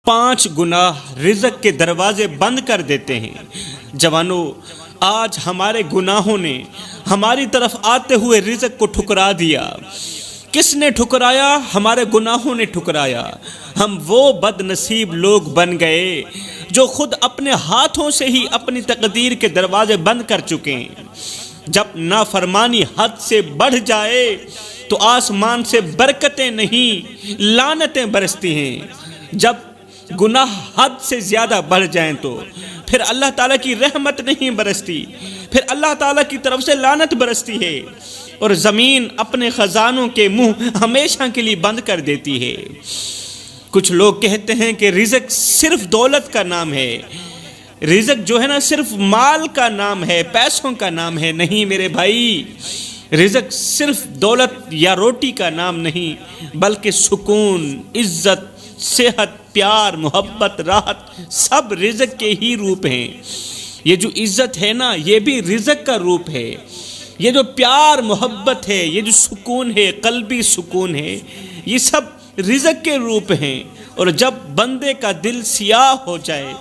5 گناہ رزق کے دروازے بند کر دیتے ہیں۔ جوانوں، آج ہمارے گناہوں نے ہماری طرف آتے ہوئے رزق کو ٹھکرا دیا۔ کس نے ٹھکرایا؟ ہمارے گناہوں نے ٹھکرایا۔ ہم وہ بد نصیب لوگ بن گئے جو خود اپنے ہاتھوں سے ہی اپنی تقدیر کے دروازے بند کر چکے ہیں۔ جب نافرمانی حد سے بڑھ جائے تو آسمان سے برکتیں نہیں لعنتیں برستی ہیں۔ جب گناہ حد سے زیادہ بڑھ جائیں تو پھر اللہ تعالیٰ کی رحمت نہیں برستی، پھر اللہ تعالیٰ کی طرف سے لعنت برستی ہے، اور زمین اپنے خزانوں کے منہ ہمیشہ کے لیے بند کر دیتی ہے۔ کچھ لوگ کہتے ہیں کہ رزق صرف دولت کا نام ہے، رزق جو ہے نا صرف مال کا نام ہے، پیسوں کا نام ہے۔ نہیں میرے بھائی، رزق صرف دولت یا روٹی کا نام نہیں، بلکہ سکون، عزت، صحت، پیار، محبت، راحت سب رزق کے ہی روپ ہیں۔ یہ جو عزت ہے نا، یہ بھی رزق کا روپ ہے۔ یہ جو پیار محبت ہے، یہ جو سکون ہے، قلبی سکون ہے، یہ سب رزق کے روپ ہیں۔ اور جب بندے کا دل سیاہ ہو جائے،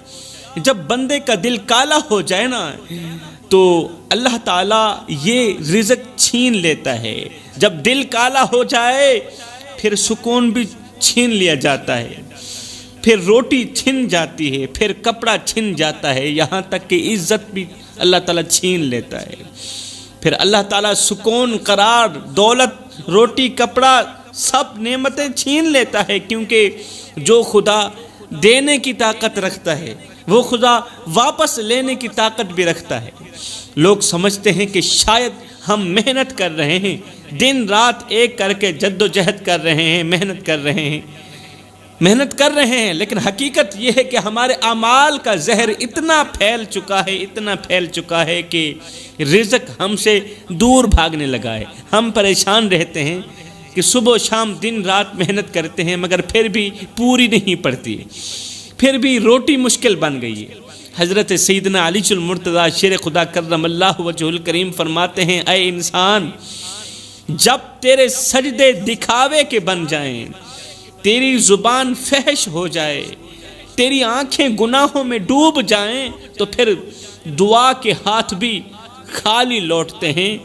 جب بندے کا دل کالا ہو جائے نا، تو اللہ تعالیٰ یہ رزق چھین لیتا ہے۔ جب دل کالا ہو جائے پھر سکون بھی چھین لیا جاتا ہے، پھر روٹی چھن جاتی ہے، پھر کپڑا چھن جاتا ہے، یہاں تک کہ عزت بھی اللہ تعالیٰ چھین لیتا ہے۔ پھر اللہ تعالیٰ سکون، قرار، دولت، روٹی، کپڑا سب نعمتیں چھین لیتا ہے، کیونکہ جو خدا دینے کی طاقت رکھتا ہے وہ خدا واپس لینے کی طاقت بھی رکھتا ہے۔ لوگ سمجھتے ہیں کہ شاید ہم محنت کر رہے ہیں، دن رات ایک کر کے جد و جہد کر رہے ہیں، محنت کر رہے ہیں، لیکن حقیقت یہ ہے کہ ہمارے اعمال کا زہر اتنا پھیل چکا ہے کہ رزق ہم سے دور بھاگنے لگا ہے۔ ہم پریشان رہتے ہیں کہ صبح و شام دن رات محنت کرتے ہیں، مگر پھر بھی پوری نہیں پڑتی، پھر بھی روٹی مشکل بن گئی ہے۔ حضرت سیدنا علی المرتضیٰ شیر خدا کرم اللہ وجہہ الکریم فرماتے ہیں، اے انسان، جب تیرے سجدے دکھاوے کے بن جائیں، تیری زبان فحش ہو جائے، تیری آنکھیں گناہوں میں ڈوب جائیں، تو پھر دعا کے ہاتھ بھی خالی لوٹتے ہیں۔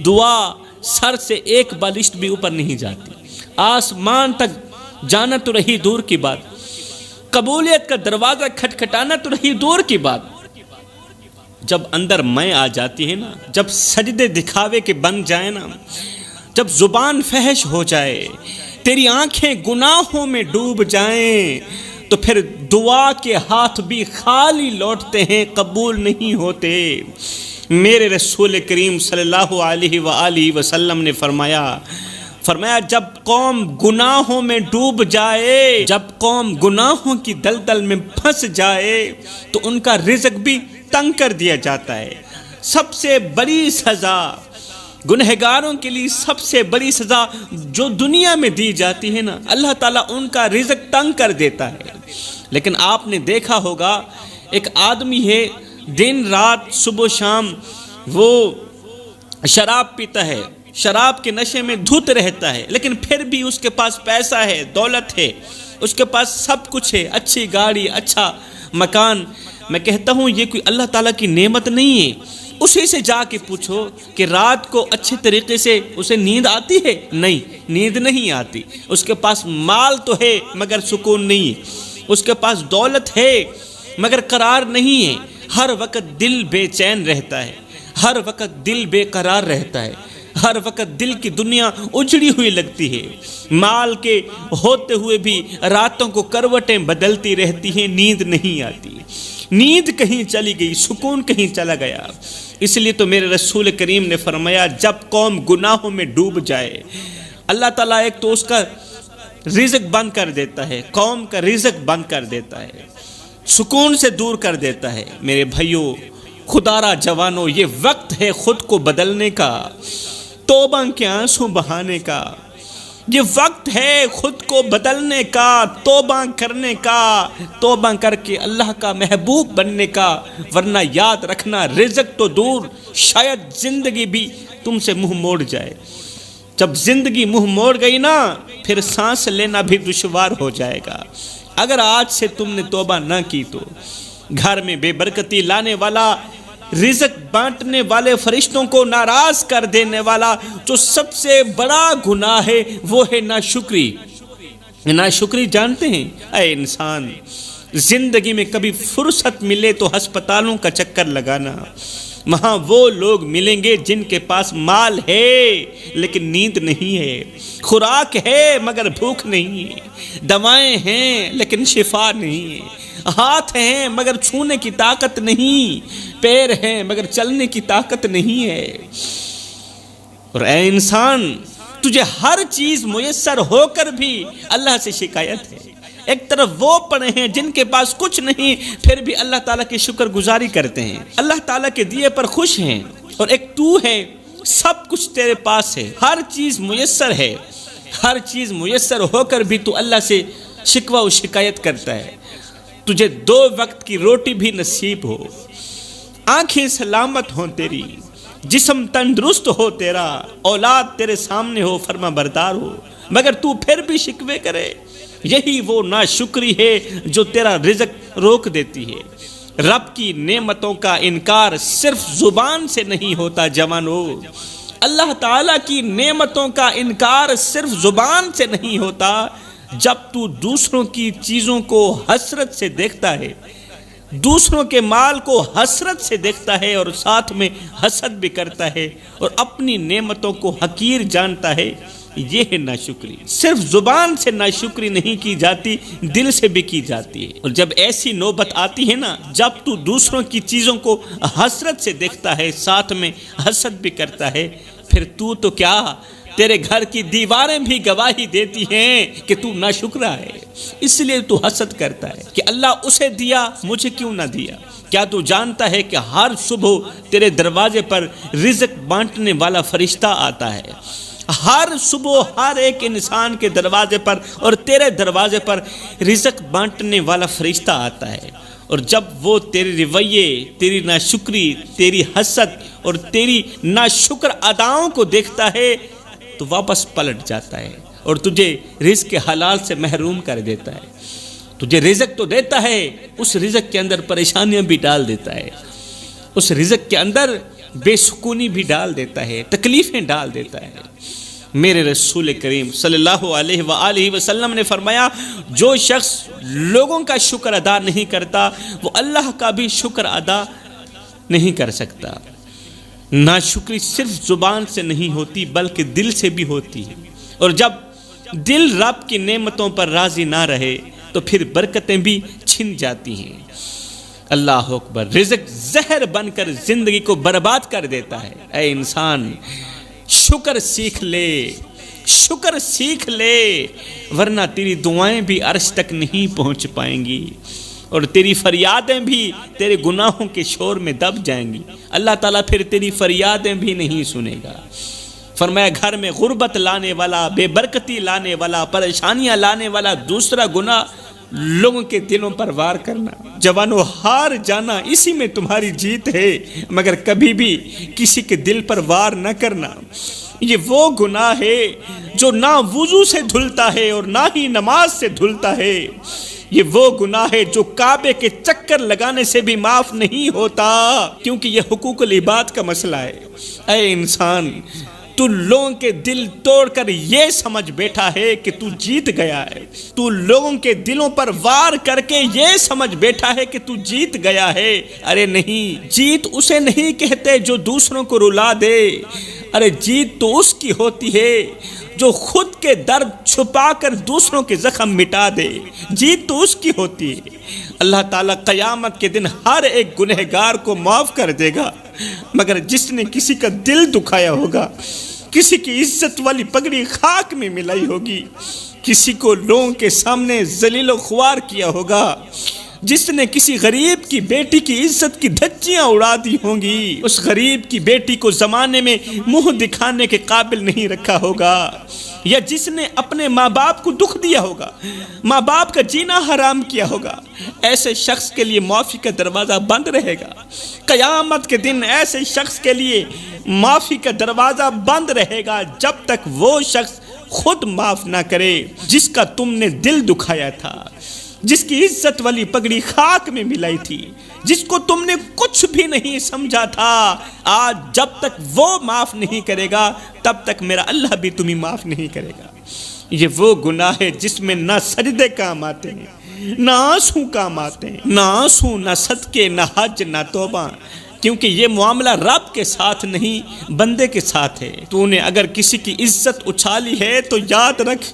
دعا سر سے ایک بالشت بھی اوپر نہیں جاتی، آسمان تک جانا تو رہی دور کی بات، قبولیت کا دروازہ کھٹکھٹانا تو رہی دور کی بات۔ جب اندر میں آ جاتی ہے نا، جب سجدے دکھاوے کے بن جائیں نا، جب زبان فحش ہو جائے، تیری آنکھیں گناہوں میں ڈوب جائیں، تو پھر دعا کے ہاتھ بھی خالی لوٹتے ہیں، قبول نہیں ہوتے۔ میرے رسول کریم صلی اللہ علیہ وآلہ وسلم نے فرمایا جب قوم گناہوں میں ڈوب جائے، جب قوم گناہوں کی دلدل میں پھنس جائے، تو ان کا رزق بھی تنگ کر دیا جاتا ہے۔ سب سے بڑی سزا گنہگاروں کے لیے، سب سے بڑی سزا جو دنیا میں دی جاتی ہے نا، اللہ تعالیٰ ان کا رزق تنگ کر دیتا ہے۔ لیکن آپ نے دیکھا ہوگا، ایک آدمی ہے، دن رات صبح شام وہ شراب پیتا ہے، شراب کے نشے میں دھت رہتا ہے، لیکن پھر بھی اس کے پاس پیسہ ہے، دولت ہے، اس کے پاس سب کچھ ہے، اچھی گاڑی، اچھا مکان۔ میں کہتا ہوں یہ کوئی اللہ تعالیٰ کی نعمت نہیں ہے؟ اسی سے جا کے پوچھو کہ رات کو اچھے طریقے سے اسے نیند آتی ہے؟ نہیں، نیند نہیں آتی۔ اس کے پاس مال تو ہے مگر سکون نہیں ہے، اس کے پاس دولت ہے مگر قرار نہیں ہے، ہر وقت دل بے چین رہتا ہے، ہر وقت دل بے قرار رہتا ہے، ہر وقت دل کی دنیا اجڑی ہوئی لگتی ہے، مال کے ہوتے ہوئے بھی راتوں کو کروٹیں بدلتی رہتی ہیں، نیند نہیں آتی، نیند کہیں چلی گئی، سکون کہیں چلا گیا۔ اس لیے تو میرے رسول کریم نے فرمایا، جب قوم گناہوں میں ڈوب جائے، اللہ تعالیٰ ایک تو اس کا رزق بند کر دیتا ہے، قوم کا رزق بند کر دیتا ہے، سکون سے دور کر دیتا ہے۔ میرے بھائیوں، خدارا جوانوں، یہ وقت ہے خود کو بدلنے کا، توبہ کے آنسو بہانے کا، یہ وقت ہے خود کو بدلنے کا، توبہ کرنے کا، توبہ کر کے اللہ کا محبوب بننے کا، ورنہ یاد رکھنا رزق تو دور، شاید زندگی بھی تم سے منہ موڑ جائے۔ جب زندگی منہ موڑ گئی نا، پھر سانس لینا بھی دشوار ہو جائے گا۔ اگر آج سے تم نے توبہ نہ کی تو گھر میں بے برکتی لانے والا، رزق بانٹنے والے فرشتوں کو ناراض کر دینے والا جو سب سے بڑا گناہ ہے وہ ہے ناشکری۔ ناشکری جانتے ہیں؟ اے انسان، زندگی میں کبھی فرصت ملے تو ہسپتالوں کا چکر لگانا۔ وہاں وہ لوگ ملیں گے جن کے پاس مال ہے لیکن نیند نہیں ہے، خوراک ہے مگر بھوک نہیں ہے، دوائیں ہیں لیکن شفا نہیں ہے، ہاتھ ہیں مگر چھونے کی طاقت نہیں، پیر ہیں مگر چلنے کی طاقت نہیں ہے۔ اور اے انسان، تجھے ہر چیز میسر ہو کر بھی اللہ سے شکایت ہے۔ ایک طرف وہ پڑے ہیں جن کے پاس کچھ نہیں، پھر بھی اللہ تعالیٰ کی شکر گزاری کرتے ہیں، اللہ تعالیٰ کے دیے پر خوش ہیں، اور ایک تو ہے، سب کچھ تیرے پاس ہے، ہر چیز میسر ہے، ہر چیز میسر ہو کر بھی تو اللہ سے شکوہ و شکایت کرتا ہے۔ تجھے 2 وقت کی روٹی بھی نصیب ہو، آنکھیں سلامت ہوں تیری، جسم تندرست ہو تیرا، اولاد تیرے سامنے ہو، فرما بردار ہو، مگر تو پھر بھی شکوے کرے، یہی وہ ناشکری ہے جو تیرا رزق روک دیتی ہے۔ رب کی نعمتوں کا انکار صرف زبان سے نہیں ہوتا جوانو، اللہ تعالیٰ کی نعمتوں کا انکار صرف زبان سے نہیں ہوتا۔ جب تو دوسروں کی چیزوں کو حسرت سے دیکھتا ہے، دوسروں کے مال کو حسرت سے دیکھتا ہے اور ساتھ میں حسد بھی کرتا ہے اور اپنی نعمتوں کو حقیر جانتا ہے، یہ ہے ناشکری۔ صرف زبان سے ناشکری نہیں کی جاتی، دل سے بھی کی جاتی ہے۔ اور جب ایسی نوبت آتی ہے نا، جب تو دوسروں کی چیزوں کو حسرت سے دیکھتا ہے، ساتھ میں حسد بھی کرتا ہے، پھر تو کیا، تیرے گھر کی دیواریں بھی گواہی دیتی ہیں کہ تو ناشکرا ہے۔ اس لیے تو حسد کرتا ہے کہ اللہ اسے دیا، مجھے کیوں نہ دیا۔ کیا تو جانتا ہے کہ ہر صبح تیرے دروازے پر رزق بانٹنے والا فرشتہ آتا ہے؟ ہر صبح ہر ایک انسان کے دروازے پر اور تیرے دروازے پر رزق بانٹنے والا فرشتہ آتا ہے، اور جب وہ تیرے رویے، تیری ناشکری، تیری حسد اور تیری ناشکر اداؤں کو دیکھتا ہے تو واپس پلٹ جاتا ہے اور تجھے رزق کے حلال سے محروم کر دیتا ہے۔ تجھے رزق تو دیتا ہے، اس رزق کے اندر پریشانیاں بھی ڈال دیتا ہے، اس رزق کے اندر بے سکونی بھی ڈال دیتا ہے، تکلیفیں ڈال دیتا ہے۔ میرے رسول کریم صلی اللہ علیہ وآلہ وسلم نے فرمایا، جو شخص لوگوں کا شکر ادا نہیں کرتا وہ اللہ کا بھی شکر ادا نہیں کر سکتا۔ ناشکری صرف زبان سے نہیں ہوتی بلکہ دل سے بھی ہوتی ہے، اور جب دل رب کی نعمتوں پر راضی نہ رہے تو پھر برکتیں بھی چھن جاتی ہیں۔ اللہ اکبر، رزق زہر بن کر زندگی کو برباد کر دیتا ہے۔ اے انسان، شکر سیکھ لے، شکر سیکھ لے، ورنہ تیری دعائیں بھی عرش تک نہیں پہنچ پائیں گی اور تیری فریادیں بھی تیرے گناہوں کے شور میں دب جائیں گی۔ اللہ تعالیٰ پھر تیری فریادیں بھی نہیں سنے گا۔ فرمایا، گھر میں غربت لانے والا، بے برکتی لانے والا، پریشانیاں لانے والا دوسرا گناہ لوگوں کے دلوں پر وار کرنا۔ جوانو، ہار جانا اسی میں تمہاری جیت ہے، مگر کبھی بھی کسی کے دل پر وار نہ کرنا۔ یہ وہ گناہ ہے جو نہ وضو سے دھلتا ہے اور نہ ہی نماز سے دھلتا ہے۔ یہ وہ گناہ ہے جو کعبے کے چکر لگانے سے بھی معاف نہیں ہوتا، کیونکہ یہ حقوق العباد کا مسئلہ ہے۔ اے انسان، تو لوگوں کے دل توڑ کر یہ سمجھ بیٹھا ہے کہ تو جیت گیا ہے، تو لوگوں کے دلوں پر وار کر کے یہ سمجھ بیٹھا ہے کہ تو جیت گیا ہے۔ ارے نہیں، جیت اسے نہیں کہتے جو دوسروں کو رلا دے، ارے جیت تو اس کی ہوتی ہے جو خود کے درد چھپا کر دوسروں کے زخم مٹا دے۔ جیت تو اس کی ہوتی ہے۔ اللہ تعالیٰ قیامت کے دن ہر ایک گنہگار کو معاف کر دے گا، مگر جس نے کسی کا دل دکھایا ہوگا، کسی کی عزت والی پگڑی خاک میں ملائی ہوگی، کسی کو لوگوں کے سامنے ذلیل و خوار کیا ہوگا، جس نے کسی غریب کی بیٹی کی عزت کی دھجیاں اڑا دی ہوں گی، اس غریب کی بیٹی کو زمانے میں منہ دکھانے کے قابل نہیں رکھا ہوگا، یا جس نے اپنے ماں باپ کو دکھ دیا ہوگا، ماں باپ کا جینا حرام کیا ہوگا، ایسے شخص کے لیے معافی کا دروازہ بند رہے گا۔ قیامت کے دن ایسے شخص کے لیے معافی کا دروازہ بند رہے گا جب تک وہ شخص خود معاف نہ کرے جس کا تم نے دل دکھایا تھا، جس کی عزت والی پگڑی خاک میں ملائی تھی، جس کو تم نے کچھ بھی نہیں سمجھا تھا، آج جب تک وہ معاف نہیں کرے گا تب تک میرا اللہ بھی تمہیں معاف نہیں کرے گا۔ یہ وہ گناہ ہے جس میں نہ سجدے کام آتے ہیں، نہ آنسو کام آتے ہیں، نہ آنسو، نہ صدقے، نہ حج، نہ توبہ، کیونکہ یہ معاملہ رب کے ساتھ نہیں بندے کے ساتھ ہے۔ تو نے اگر کسی کی عزت اچھالی ہے تو یاد رکھ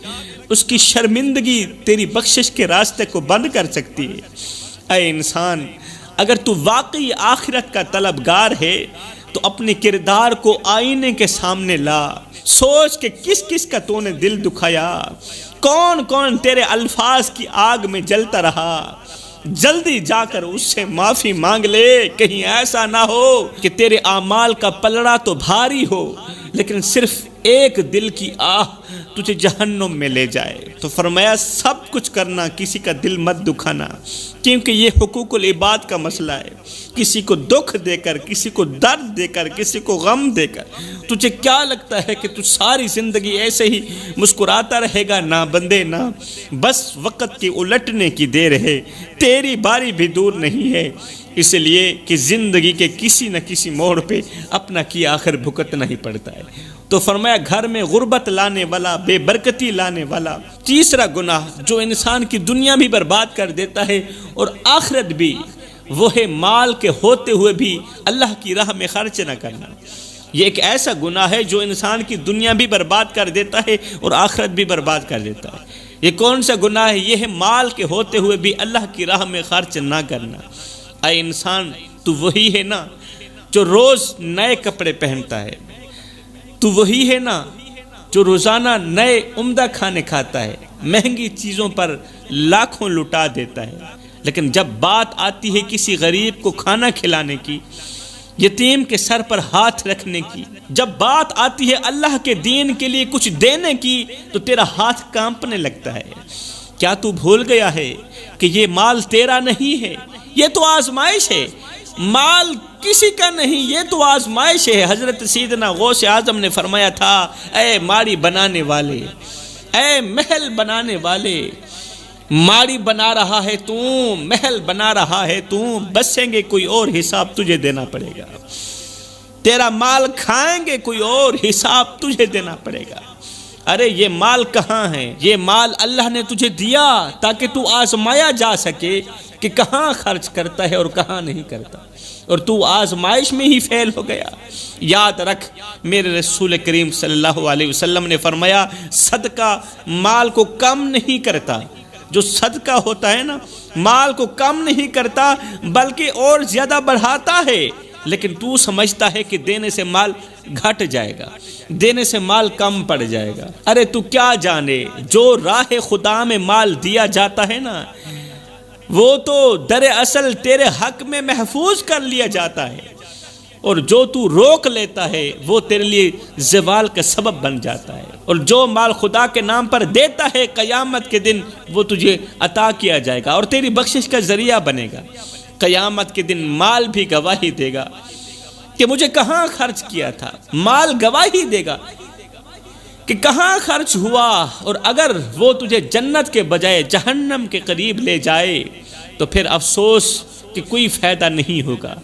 اس کی شرمندگی تیری بخشش کے راستے کو بند کر سکتی ہے۔ اے انسان، اگر تو واقعی آخرت کا طلبگار ہے تو اپنے کردار کو آئینے کے سامنے لا، سوچ کہ کس کس کا تو نے دل دکھایا، کون کون تیرے الفاظ کی آگ میں جلتا رہا۔ جلدی جا کر اس سے معافی مانگ لے، کہیں ایسا نہ ہو کہ تیرے اعمال کا پلڑا تو بھاری ہو لیکن صرف ایک دل کی آہ تجھے جہنم میں لے جائے۔ تو فرمایا سب کچھ کرنا، کسی کا دل مت دکھانا، کیونکہ یہ حقوق العباد کا مسئلہ ہے۔ کسی کو دکھ دے کر، کسی کو درد دے کر، کسی کو غم دے کر تجھے کیا لگتا ہے کہ تو ساری زندگی ایسے ہی مسکراتا رہے گا؟ نہ بندے نہ، بس وقت کی الٹنے کی دیر ہے، تیری باری بھی دور نہیں ہے، اس لیے کہ زندگی کے کسی نہ کسی موڑ پہ اپنا کی آخر بھگتنا ہی پڑتا ہے۔ تو فرمایا گھر میں غربت لانے والا، بے برکتی لانے والا تیسرا گناہ جو انسان کی دنیا بھی برباد کر دیتا ہے اور آخرت بھی، وہ ہے مال کے ہوتے ہوئے بھی اللہ کی راہ میں خرچ نہ کرنا۔ یہ ایک ایسا گناہ ہے جو انسان کی دنیا بھی برباد کر دیتا ہے اور آخرت بھی برباد کر دیتا ہے۔ یہ کون سا گناہ ہے؟ یہ ہے مال کے ہوتے ہوئے بھی اللہ کی راہ میں خرچ نہ کرنا۔ اے انسان، تو وہی ہے نا جو روز نئے کپڑے پہنتا ہے، تو وہی ہے نا جو روزانہ نئے عمدہ کھانے کھاتا ہے، مہنگی چیزوں پر لاکھوں لٹا دیتا ہے، لیکن جب بات آتی ہے کسی غریب کو کھانا کھلانے کی، یتیم کے سر پر ہاتھ رکھنے کی، جب بات آتی ہے اللہ کے دین کے لیے کچھ دینے کی، تو تیرا ہاتھ کانپنے لگتا ہے۔ کیا تو بھول گیا ہے کہ یہ مال تیرا نہیں ہے، یہ تو آزمائش ہے؟ مال کسی کا نہیں، یہ تو آزمائش ہے۔ حضرت سیدنا غوث اعظم نے فرمایا تھا، اے ماڑی بنانے والے، اے محل بنانے والے، ماڑی بنا رہا ہے تو، محل بنا رہا ہے تو، بسیں گے کوئی اور، حساب تجھے دینا پڑے گا۔ تیرا مال کھائیں گے کوئی اور، حساب تجھے دینا پڑے گا۔ ارے یہ مال کہاں ہے؟ یہ مال اللہ نے تجھے دیا تاکہ تو آزمایا جا سکے کہ کہاں خرچ کرتا ہے اور کہاں نہیں کرتا، اور تو آزمائش میں ہی فیل ہو گیا۔ یاد رکھ، میرے رسول کریم صلی اللہ علیہ وسلم نے فرمایا، صدقہ مال کو کم نہیں کرتا۔ جو صدقہ ہوتا ہے نا، مال کو کم نہیں کرتا بلکہ اور زیادہ بڑھاتا ہے، لیکن تو سمجھتا ہے کہ دینے سے مال گھٹ جائے گا، دینے سے مال کم پڑ جائے گا۔ ارے تو کیا جانے، جو راہ خدا میں مال دیا جاتا ہے نا، وہ تو در اصل تیرے حق میں محفوظ کر لیا جاتا ہے، اور جو تو روک لیتا ہے وہ تیرے لیے زوال کا سبب بن جاتا ہے۔ اور جو مال خدا کے نام پر دیتا ہے، قیامت کے دن وہ تجھے عطا کیا جائے گا اور تیری بخشش کا ذریعہ بنے گا۔ قیامت کے دن مال بھی گواہی دے گا کہ مجھے کہاں خرچ کیا تھا، مال گواہی دے گا کہ کہاں خرچ ہوا، اور اگر وہ تجھے جنت کے بجائے جہنم کے قریب لے جائے تو پھر افسوس کہ کوئی فائدہ نہیں ہوگا،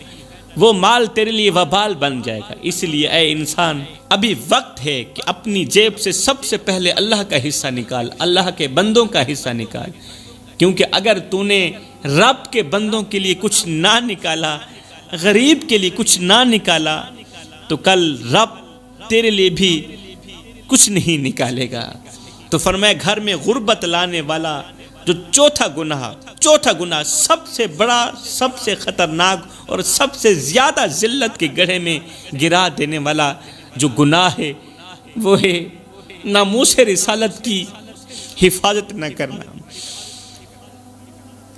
وہ مال تیرے لیے وبال بن جائے گا۔ اس لیے اے انسان، ابھی وقت ہے کہ اپنی جیب سے سب سے پہلے اللہ کا حصہ نکال، اللہ کے بندوں کا حصہ نکال، کیونکہ اگر تو نے رب کے بندوں کے لیے کچھ نہ نکالا، غریب کے لیے کچھ نہ نکالا، تو کل رب تیرے لیے بھی کچھ نہیں نکالے گا۔ تو فرمایا گھر میں غربت لانے والا جو چوتھا گناہ سب سے بڑا، سب سے خطرناک اور سب سے زیادہ ذلت کے گڑھے میں گرا دینے والا جو گناہ ہے، وہ ہے ناموس رسالت کی حفاظت نہ کرنا،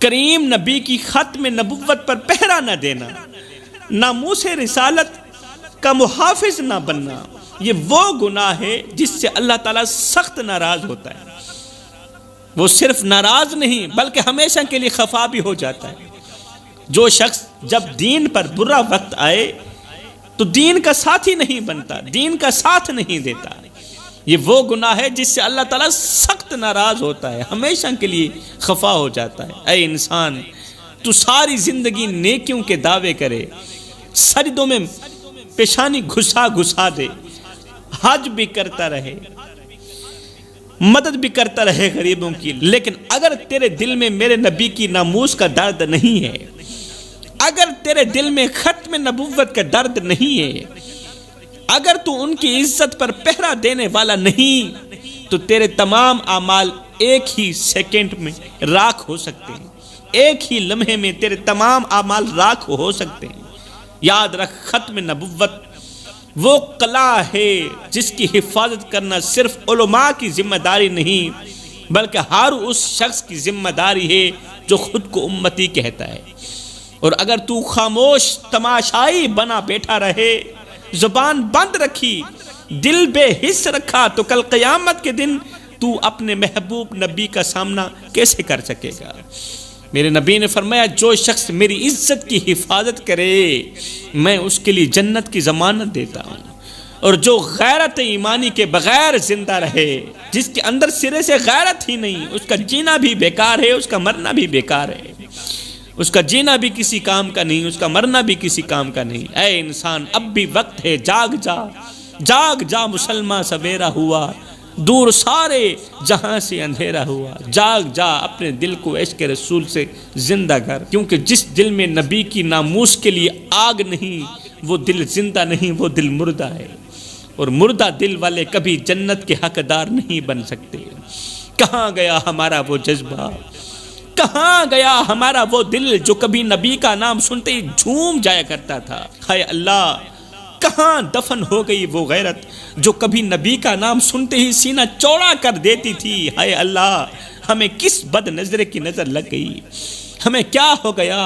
کریم نبی کی ختم نبوت پر پہرا نہ دینا، ناموس رسالت کا محافظ نہ بننا۔ یہ وہ گناہ ہے جس سے اللہ تعالیٰ سخت ناراض ہوتا ہے۔ وہ صرف ناراض نہیں بلکہ ہمیشہ کے لیے خفا بھی ہو جاتا ہے۔ جو شخص جب دین پر برا وقت آئے تو دین کا ساتھی نہیں بنتا، دین کا ساتھ نہیں دیتا۔ یہ وہ گناہ ہے جس سے اللہ تعالیٰ سخت ناراض ہوتا ہے، ہمیشہ کے لیے خفا ہو جاتا ہے۔ اے انسان، تو ساری زندگی نیکیوں کے دعوے کرے، سجدوں میں پیشانی گھسا گھسا دے، حج بھی کرتا رہے، مدد بھی کرتا رہے غریبوں کی، لیکن اگر تیرے دل میں میرے نبی کی ناموس کا درد نہیں ہے، اگر تیرے دل میں ختم نبوت کا درد نہیں ہے، اگر تو ان کی عزت پر پہرا دینے والا نہیں، تو تیرے تمام اعمال ایک ہی سیکنڈ میں راکھ ہو سکتے ہیں، ایک ہی لمحے میں تیرے تمام اعمال راکھ ہو سکتے ہیں۔ یاد رکھ، ختم نبوت وہ قلعہ ہے جس کی حفاظت کرنا صرف علماء کی ذمہ داری نہیں، بلکہ ہر اس شخص کی ذمہ داری ہے جو خود کو امتی کہتا ہے۔ اور اگر تو خاموش تماشائی بنا بیٹھا رہے، زبان بند رکھی، دل بے حس رکھا، تو کل قیامت کے دن تو اپنے محبوب نبی کا سامنا کیسے کر سکے گا؟ میرے نبی نے فرمایا، جو شخص میری عزت کی حفاظت کرے میں اس کے لیے جنت کی ضمانت دیتا ہوں، اور جو غیرت ایمانی کے بغیر زندہ رہے، جس کے اندر سرے سے غیرت ہی نہیں، اس کا جینا بھی بیکار ہے، اس کا مرنا بھی بیکار ہے، اس کا جینا بھی کسی کام کا نہیں، اس کا مرنا بھی کسی کام کا نہیں۔ اے انسان، اب بھی وقت ہے، جاگ جا، جاگ جا مسلمان، سویرا ہوا، دور سارے جہاں سے اندھیرا ہوا، جاگ جا، اپنے دل کو عشق رسول سے زندہ کر، کیونکہ جس دل میں نبی کی ناموس کے لیے آگ نہیں، وہ دل زندہ نہیں، وہ دل مردہ ہے، اور مردہ دل والے کبھی جنت کے حقدار نہیں بن سکتے۔ کہاں گیا ہمارا وہ جذبہ، کہاں گیا ہمارا وہ دل جو کبھی نبی کا نام سنتے ہی جھوم جایا کرتا تھا؟ ہائے اللہ، کہاں دفن ہو گئی وہ غیرت جو کبھی نبی کا نام سنتے ہی سینہ چوڑا کر دیتی تھی؟ ہائے اللہ، ہمیں کس بد نظر کی نظر لگ گئی، ہمیں کیا ہو گیا؟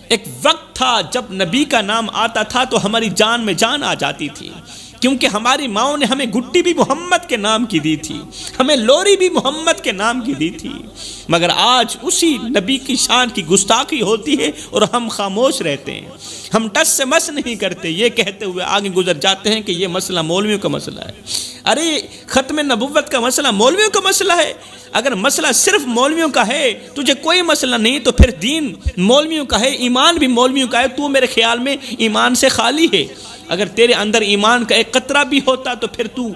ایک وقت تھا جب نبی کا نام آتا تھا تو ہماری جان میں جان آ جاتی تھی، کیونکہ ہماری ماؤں نے ہمیں گٹی بھی محمد کے نام کی دی تھی، ہمیں لوری بھی محمد کے نام کی دی تھی، مگر آج اسی نبی کی شان کی گستاخی ہوتی ہے اور ہم خاموش رہتے ہیں، ہم ٹس سے مس نہیں کرتے، یہ کہتے ہوئے آگے گزر جاتے ہیں کہ یہ مسئلہ مولویوں کا مسئلہ ہے۔ ارے ختم نبوت کا مسئلہ مولویوں کا مسئلہ ہے؟ اگر مسئلہ صرف مولویوں کا ہے، تجھے کوئی مسئلہ نہیں، تو پھر دین مولویوں کا ہے، ایمان بھی مولویوں کا ہے، تو میرے خیال میں ایمان سے خالی ہے۔ اگر تیرے اندر ایمان کا ایک قطرہ بھی ہوتا تو پھر تو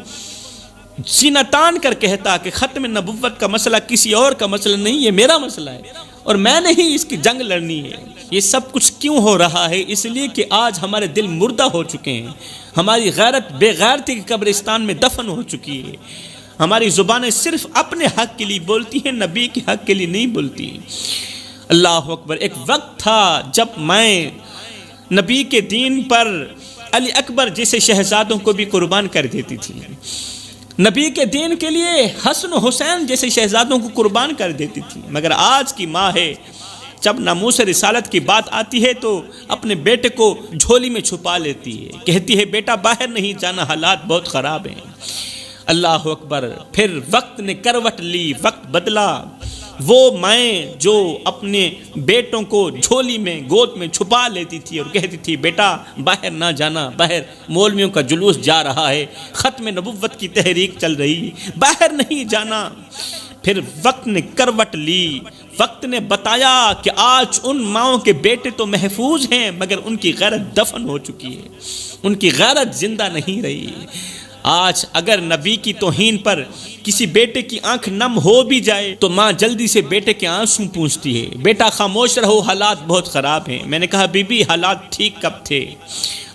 سینہ تان کر کہتا کہ ختم نبوت کا مسئلہ کسی اور کا مسئلہ نہیں، یہ میرا مسئلہ ہے اور میں نے ہی اس کی جنگ لڑنی ہے۔ یہ سب کچھ کیوں ہو رہا ہے؟ اس لیے کہ آج ہمارے دل مردہ ہو چکے ہیں، ہماری غیرت بے غیرتی کے قبرستان میں دفن ہو چکی ہے، ہماری زبانیں صرف اپنے حق کے لیے بولتی ہیں، نبی کے حق کے لیے نہیں بولتی۔ اللہ اکبر! ایک وقت تھا جب میں نبی کے دین پر علی اکبر جیسے شہزادوں کو بھی قربان کر دیتی تھی، نبی کے دین کے لیے حسن و حسین جیسے شہزادوں کو قربان کر دیتی تھی، مگر آج کی ماں ہے، جب ناموس رسالت کی بات آتی ہے تو اپنے بیٹے کو جھولی میں چھپا لیتی ہے، کہتی ہے بیٹا باہر نہیں جانا، حالات بہت خراب ہیں۔ اللہ اکبر! پھر وقت نے کروٹ لی، وقت بدلا، وہ مائیں جو اپنے بیٹوں کو جھولی میں گود میں چھپا لیتی تھی اور کہتی تھی بیٹا باہر نہ جانا، باہر مولویوں کا جلوس جا رہا ہے، ختم نبوت کی تحریک چل رہی، باہر نہیں جانا۔ پھر وقت نے کروٹ لی، وقت نے بتایا کہ آج ان ماؤں کے بیٹے تو محفوظ ہیں مگر ان کی غیرت دفن ہو چکی ہے، ان کی غیرت زندہ نہیں رہی۔ آج اگر نبی کی توہین پر کسی بیٹے کی آنکھ نم ہو بھی جائے تو ماں جلدی سے بیٹے کے آنسو پوچھتی ہے، بیٹا خاموش رہو، حالات بہت خراب ہیں۔ میں نے کہا بی بی حالات ٹھیک کب تھے؟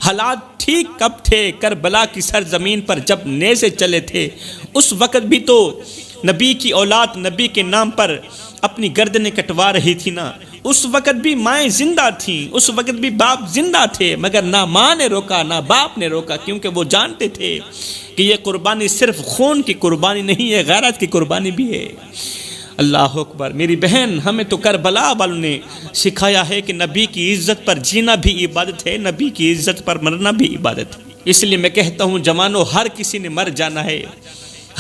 حالات ٹھیک کب تھے؟ کربلا کی سرزمین پر جب نیزے چلے تھے اس وقت بھی تو نبی کی اولاد نبی کے نام پر اپنی گردنیں کٹوا رہی تھی نا، اس وقت بھی مائیں زندہ تھیں، اس وقت بھی باپ زندہ تھے، مگر نہ ماں نے روکا نہ باپ نے روکا، کیونکہ وہ جانتے تھے کہ یہ قربانی صرف خون کی قربانی نہیں ہے، غیرت کی قربانی بھی ہے۔ اللہ اکبر! میری بہن، ہمیں تو کربلا والوں نے سکھایا ہے کہ نبی کی عزت پر جینا بھی عبادت ہے، نبی کی عزت پر مرنا بھی عبادت ہے۔ اس لیے میں کہتا ہوں جوانوں، ہر کسی نے مر جانا ہے،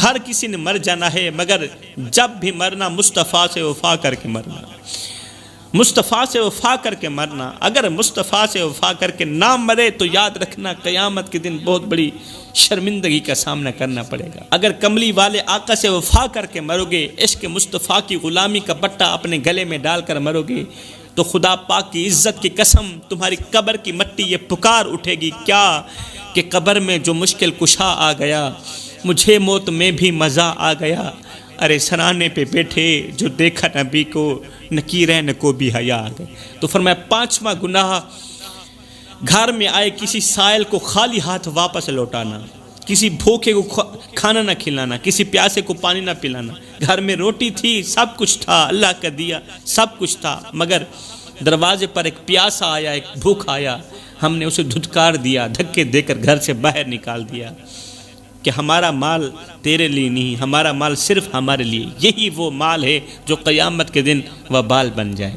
ہر کسی نے مر جانا ہے، مگر جب بھی مرنا مصطفیٰ سے وفا کر کے مرنا۔ مصطفیٰ سے وفا کر کے مرنا، اگر مصطفیٰ سے وفا کر کے نہ مرے تو یاد رکھنا قیامت کے دن بہت بڑی شرمندگی کا سامنا کرنا پڑے گا۔ اگر کملی والے آقا سے وفا کر کے مرو گے، عشق مصطفیٰ کی غلامی کا پٹا اپنے گلے میں ڈال کر مرو گے، تو خدا پاک کی عزت کی قسم تمہاری قبر کی مٹی یہ پکار اٹھے گی کیا کہ قبر میں جو مشکل کشا آ گیا، مجھے موت میں بھی مزہ آ گیا، ارے سرانے پہ بیٹھے جو دیکھا نبی کو، نکیرین کو بھی حیا آ گئے۔ تو فرمایا پانچواں گناہ، گھر میں آئے کسی سائل کو خالی ہاتھ واپس لوٹانا، کسی بھوکے کو کھانا نہ کھلانا، کسی پیاسے کو پانی نہ پلانا۔ گھر میں روٹی تھی، سب کچھ تھا، اللہ کا دیا سب کچھ تھا، مگر دروازے پر ایک پیاسا آیا، ایک بھوک آیا، ہم نے اسے دھتکار دیا، دھکے دے کر گھر سے باہر نکال دیا کہ ہمارا مال تیرے لیے نہیں، ہمارا مال صرف ہمارے لیے۔ یہی وہ مال ہے جو قیامت کے دن وبال بن جائے۔